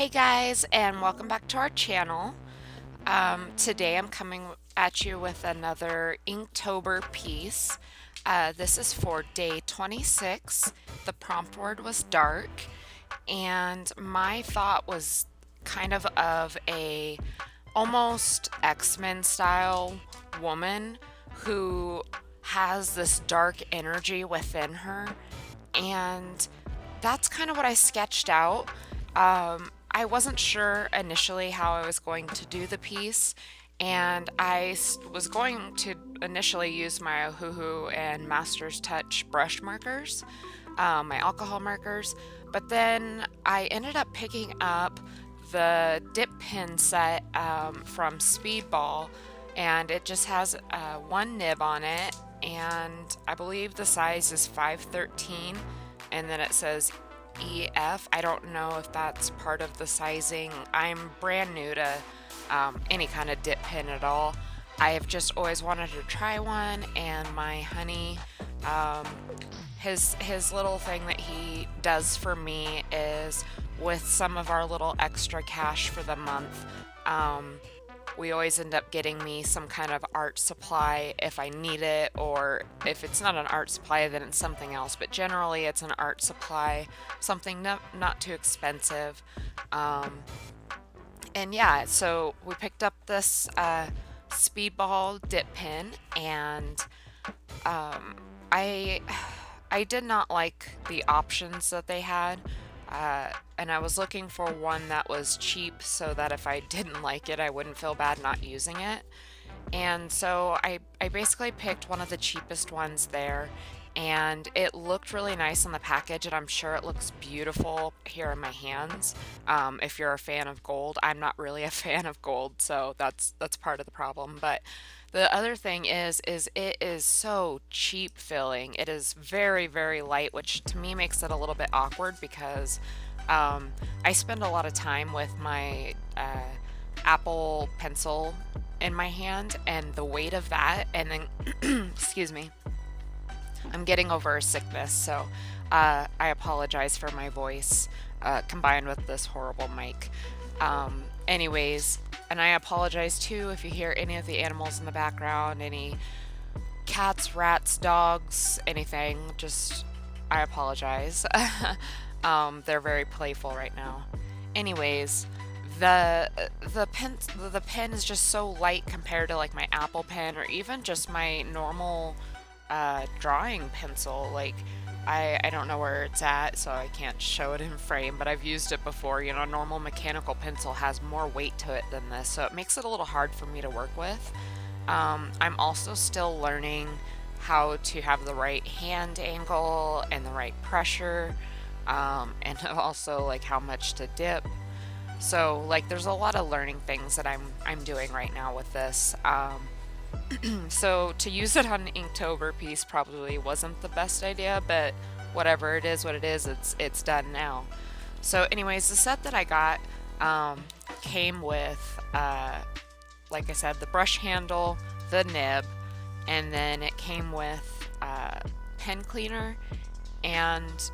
Hey guys, and welcome back to our channel. Today I'm coming at you with another Inktober piece. This is for day 26. The prompt word was dark, and my thought was kind of a almost X-Men style woman who has this dark energy within her, and that's kind of what I sketched out. I wasn't sure initially how I was going to do the piece, and was going to initially use my Ohuhu and Master's Touch brush markers, my alcohol markers, but then I ended up picking up the dip pen set from Speedball, and it just has one nib on it, and I believe the size is 513, and then it says EF. I don't know if that's part of the sizing. I'm brand new to any kind of dip pen at all. I have just always wanted to try one, and my honey, um, his little thing that he does for me is with some of our little extra cash for the month. We always end up getting me some kind of art supply if I need it, or if it's not an art supply, then it's something else. But generally, it's an art supply, something not too expensive. Um, and yeah, so we picked up this Speedball dip pen, and um, I I did not like the options that they had. And I was looking for one that was cheap so that if I didn't like it, I wouldn't feel bad not using it. And so I basically picked one of the cheapest ones there, and it looked really nice on the package, and I'm sure it looks beautiful here in my hands. If you're a fan of gold, I'm not really a fan of gold, so that's part of the problem. But the other thing is it is so cheap filling. It is very, very light, which to me makes it a little bit awkward because I spend a lot of time with my Apple Pencil in my hand, and the weight of that, and then, excuse me, I'm getting over a sickness, so I apologize for my voice combined with this horrible mic. Anyways, and I apologize too if you hear any of the animals in the background, any cats, rats, dogs, anything. Just, I apologize. They're very playful right now. Anyways, the the pen is just so light compared to like my Apple pen or even just my normal drawing pencil. Like I don't know where it's at, so I can't show it in frame, but I've used it before. You know, a normal mechanical pencil has more weight to it than this, so it makes it a little hard for me to work with. I'm also still learning how to have the right hand angle and the right pressure, and also like how much to dip. So like there's a lot of learning things that I'm doing right now with this. So to use it on an Inktober piece probably wasn't the best idea, but whatever, it is what it is. It's done now. So anyways, the set that I got came with like I said, the brush handle, the nib, and then it came with pen cleaner and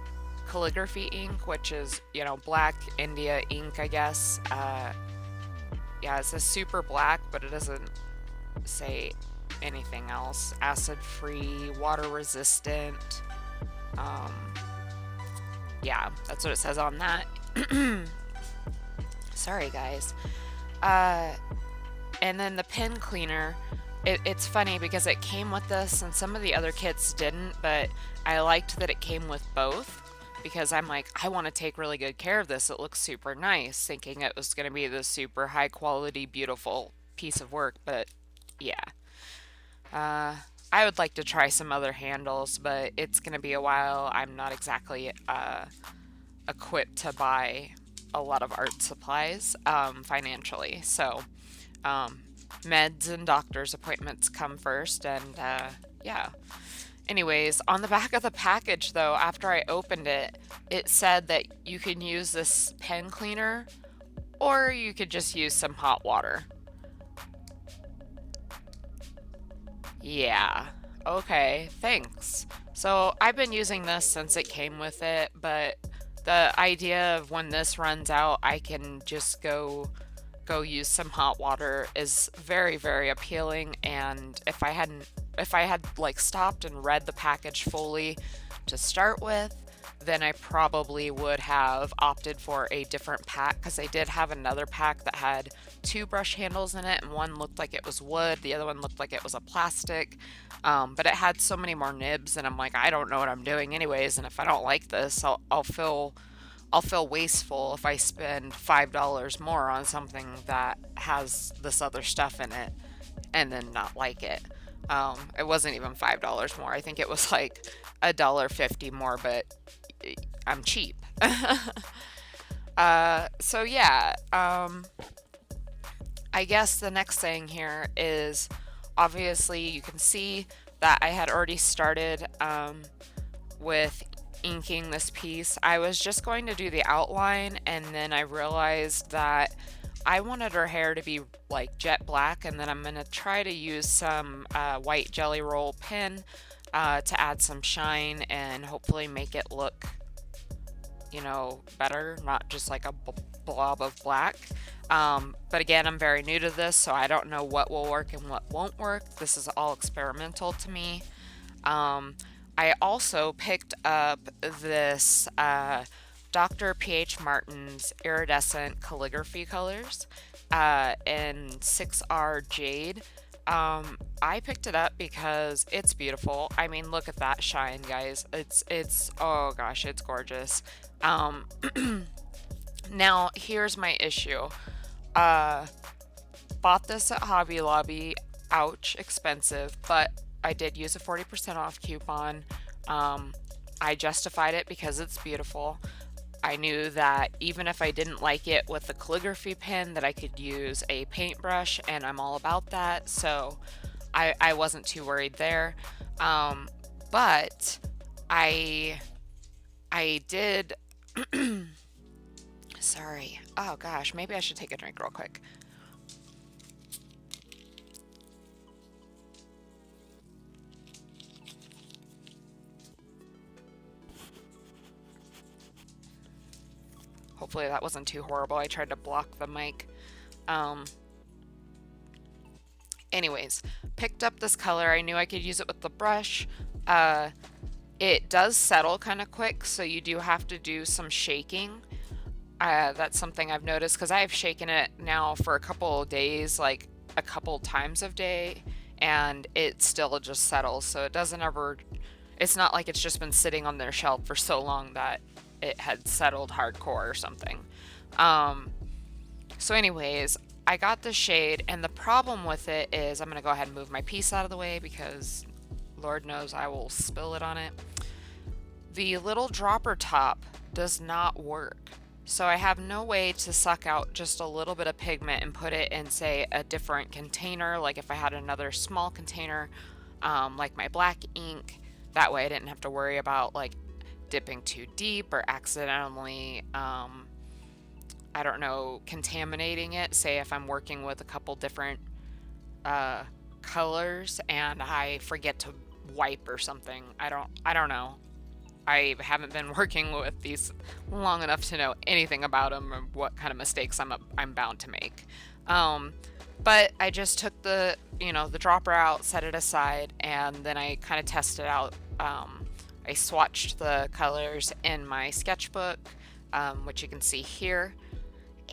calligraphy ink, which is, you know, black India ink, I guess. Yeah, it says super black, but it doesn't say anything else. Acid free, water resistant. Um, yeah, that's what it says on that. Sorry, guys. Uh, and then the pen cleaner, it's funny because it came with this and some of the other kits didn't, but I liked that it came with both because I'm like, I want to take really good care of this. It looks super nice, thinking it was going to be this super high quality, beautiful piece of work, but yeah. Uh, I would like to try some other handles, but it's going to be a while. I'm not exactly equipped to buy a lot of art supplies financially. So, um, meds and doctor's appointments come first, and yeah. Anyways, on the back of the package, though, after I opened it, it said that you can use this pen cleaner or you could just use some hot water. Yeah. Okay, thanks. So I've been using this since it came with it, but The idea of when this runs out, I can just go use some hot water is very, very appealing. And if I had like stopped and read the package fully to start with, then I probably would have opted for a different pack, because I did have another pack that had two brush handles in it, and one looked like it was wood, the other one looked like it was a plastic. But it had so many more nibs, and I'm like, I don't know what I'm doing anyways, and if I don't like this, I'll feel wasteful if I spend $5 more on something that has this other stuff in it and then not like it. It wasn't even $5 more. I think it was like $1.50 more, but I'm cheap. So yeah, I guess the next thing here is, obviously you can see that I had already started with inking this piece. I was just going to do the outline, and then I realized that I wanted her hair to be like jet black, and then I'm going to try to use some white jelly roll pen to add some shine and hopefully make it look, better, not just like a blob of black. But again, I'm very new to this, so I don't know what will work and what won't work. This is all experimental to me. I also picked up this Dr. P.H. Martin's iridescent calligraphy colors in 6R Jade. I picked it up because it's beautiful. I mean, look at that shine, guys. It's oh gosh, it's gorgeous. Now, here's my issue. Bought this at Hobby Lobby. Ouch, expensive, but I did use a 40% off coupon. I justified it because it's beautiful. I knew that even if I didn't like it with the calligraphy pen, that I could use a paintbrush, and I'm all about that, so I wasn't too worried there. But I did sorry. Oh gosh, maybe I should take a drink real quick. Hopefully that wasn't too horrible. I tried to block the mic. Um, Anyways, picked up this color. I knew I could use it with the brush. It does settle kind of quick, so you do have to do some shaking. That's something I've noticed, because I've shaken it now for a couple of days, like a couple times a day, and it still just settles. So it doesn't ever, it's not like it's just been sitting on their shelf for so long that it had settled hardcore or something. So anyways, I got the shade, and the problem with it is, I'm going to go ahead and move my piece out of the way because Lord knows I will spill it on it. The little dropper top does not work. So I have no way to suck out just a little bit of pigment and put it in, say, a different container, like if I had another small container, like my black ink. That way I didn't have to worry about like dipping too deep or accidentally, I don't know, contaminating it. Say if I'm working with a couple different colors and I forget to wipe or something. I don't know. I haven't been working with these long enough to know anything about them or what kind of mistakes I'm bound to make. But I just took the dropper out, set it aside, and then I kind of tested out. I swatched the colors in my sketchbook, which you can see here,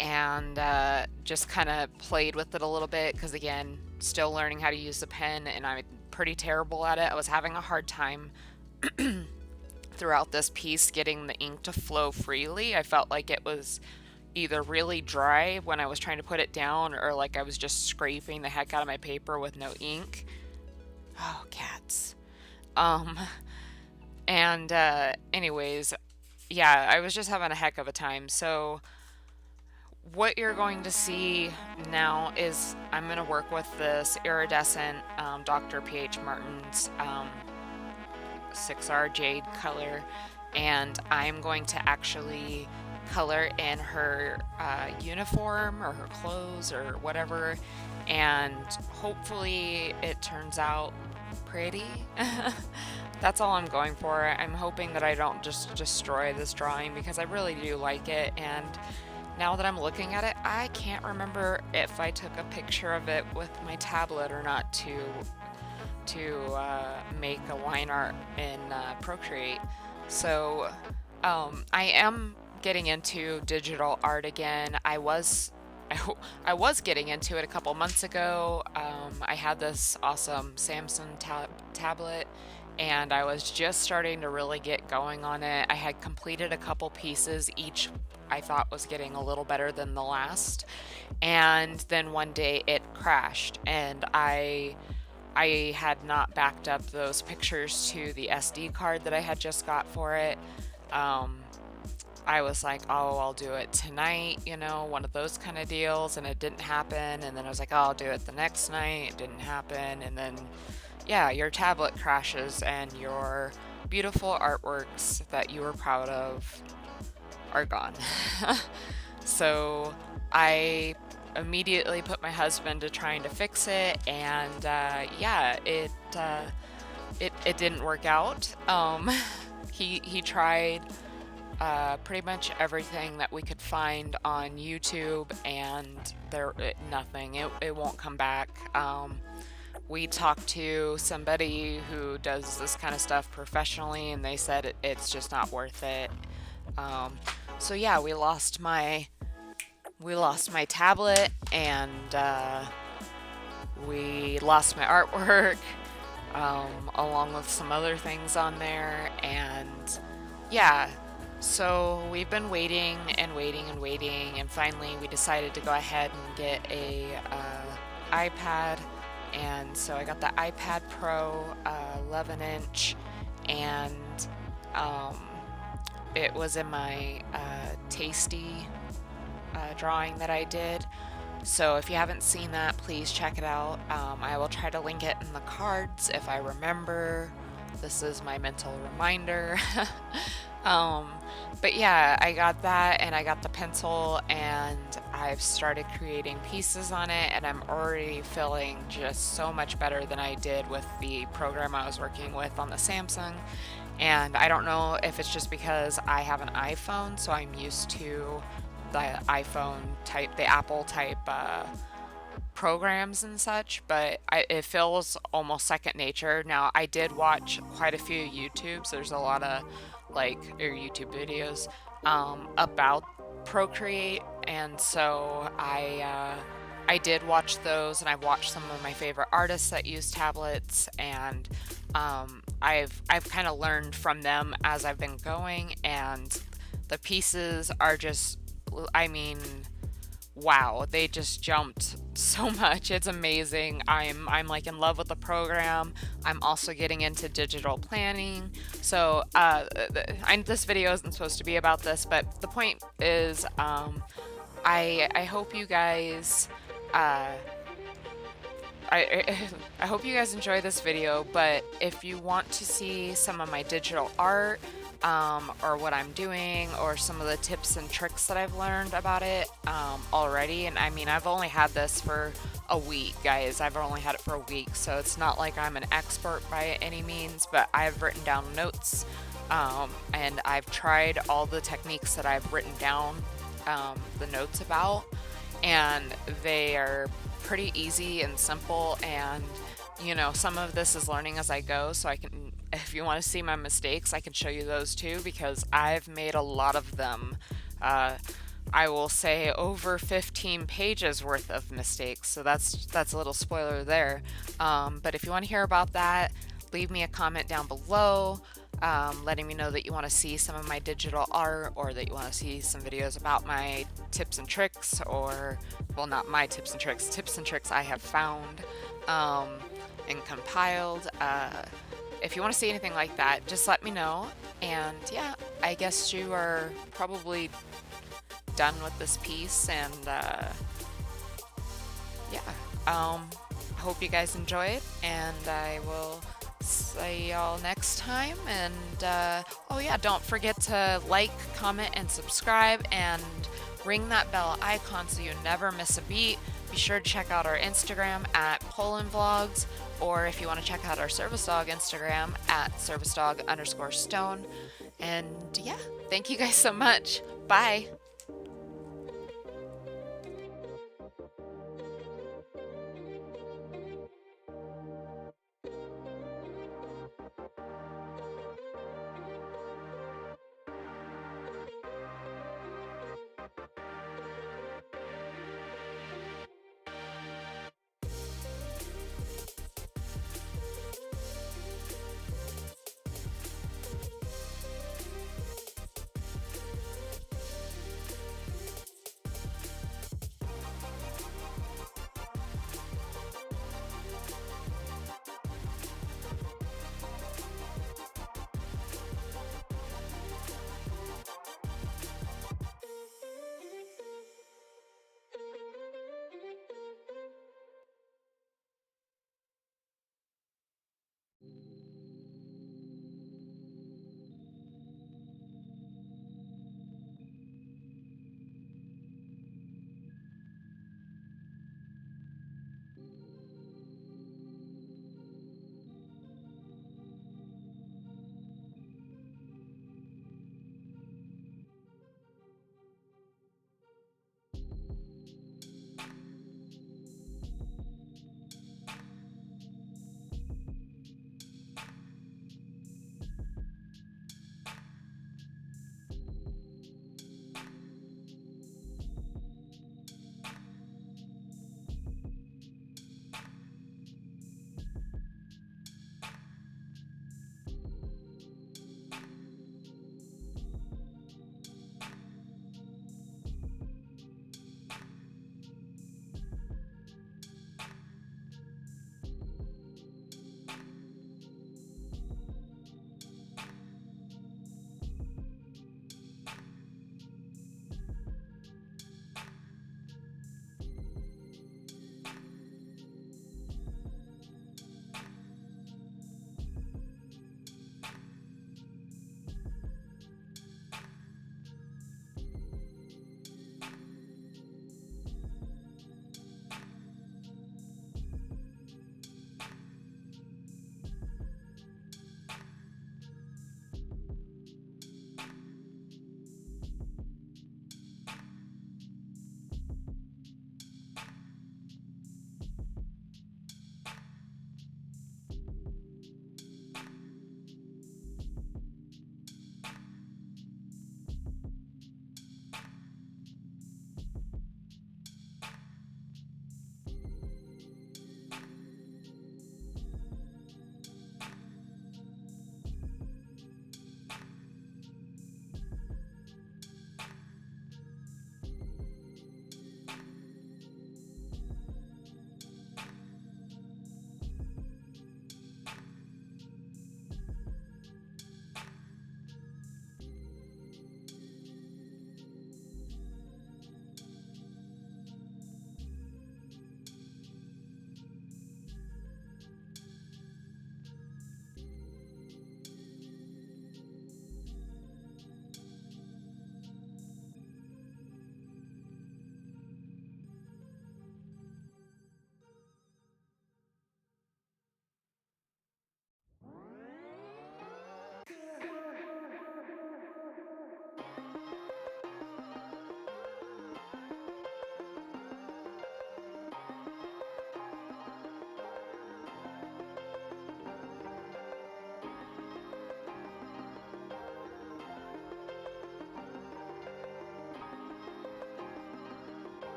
and just kind of played with it a little bit because, again, still learning how to use the pen, and I'm pretty terrible at it. I was having a hard time throughout this piece getting the ink to flow freely. I felt like it was either really dry when I was trying to put it down, or like I was just scraping the heck out of my paper with no ink. Oh, cats. And anyways, yeah, I was just having a heck of a time. So what you're going to see now is I'm going to work with this iridescent Dr. P.H. Martin's 6R Jade color, and I'm going to actually color in her uniform or her clothes or whatever, and hopefully it turns out pretty. That's all I'm going for. I'm hoping that I don't just destroy this drawing because I really do like it. And now that I'm looking at it, I can't remember if I took a picture of it with my tablet or not to make a line art in Procreate. So I am getting into digital art again. I was getting into it a couple months ago. I had this awesome Samsung tablet, and I was just starting to really get going on it. I had completed a couple pieces, each I thought was getting a little better than the last. And then one day it crashed, and I had not backed up those pictures to the SD card that I had just got for it. Um, I was like, oh, I'll do it tonight, one of those kind of deals, and it didn't happen. And then I was like, oh, I'll do it the next night. It didn't happen. And then, yeah, your tablet crashes and your beautiful artworks that you were proud of are gone. So I immediately put my husband to trying to fix it, and yeah, it didn't work out. He tried pretty much everything that we could find on YouTube, and nothing. It won't come back. We talked to somebody who does this kind of stuff professionally, and they said it's just not worth it. Um, so yeah, we lost my tablet, and we lost my artwork, along with some other things on there, and yeah. So we've been waiting and waiting and waiting, and finally we decided to go ahead and get a iPad. And so I got the iPad Pro 11 inch, and um, it was in my tasty drawing that I did. So if you haven't seen that, please check it out. I will try to link it in the cards if I remember. This is my mental reminder. um, but yeah, I got that, and I got the pencil, and I've started creating pieces on it, and I'm already feeling just so much better than I did with the program I was working with on the Samsung. And I don't know if it's just because I have an iPhone, so I'm used to the iPhone type, the Apple type programs and such, but it feels almost second nature. Now, I did watch quite a few YouTubes. There's a lot of YouTube videos about Procreate, and so I did watch those, and I've watched some of my favorite artists that use tablets, and I've kind of learned from them as I've been going, and the pieces are just, I mean, wow, they just jumped so much. It's amazing. I'm like in love with the program. I'm also getting into digital planning. So this video isn't supposed to be about this, but the point is, I hope you guys I hope you guys enjoy this video, but if you want to see some of my digital art, or what I'm doing, or some of the tips and tricks that I've learned about it already, and I mean, I've only had this for a week, guys. I've only had it for a week, so it's not like I'm an expert by any means, but I've written down notes, and I've tried all the techniques that I've written down the notes about, and they are pretty easy and simple, and some of this is learning as I go, so I can, if you want to see my mistakes, I can show you those too, because I've made a lot of them. I will say over 15 pages worth of mistakes, so that's a little spoiler there. But if you want to hear about that, leave me a comment down below, letting me know that you want to see some of my digital art, or that you want to see some videos about my tips and tricks, or, well, not my tips and tricks I have found and compiled. If you want to see anything like that, just let me know. And yeah, I guess you are probably done with this piece, and yeah, I hope you guys enjoy it, and I will see y'all next time. And oh yeah, don't forget to like, comment, and subscribe, and ring that bell icon so you never miss a beat, Be sure to check out our Instagram at Poland Vlogs, or if you want to check out our service dog Instagram at servicedog_stone. And yeah, thank you guys so much. Bye.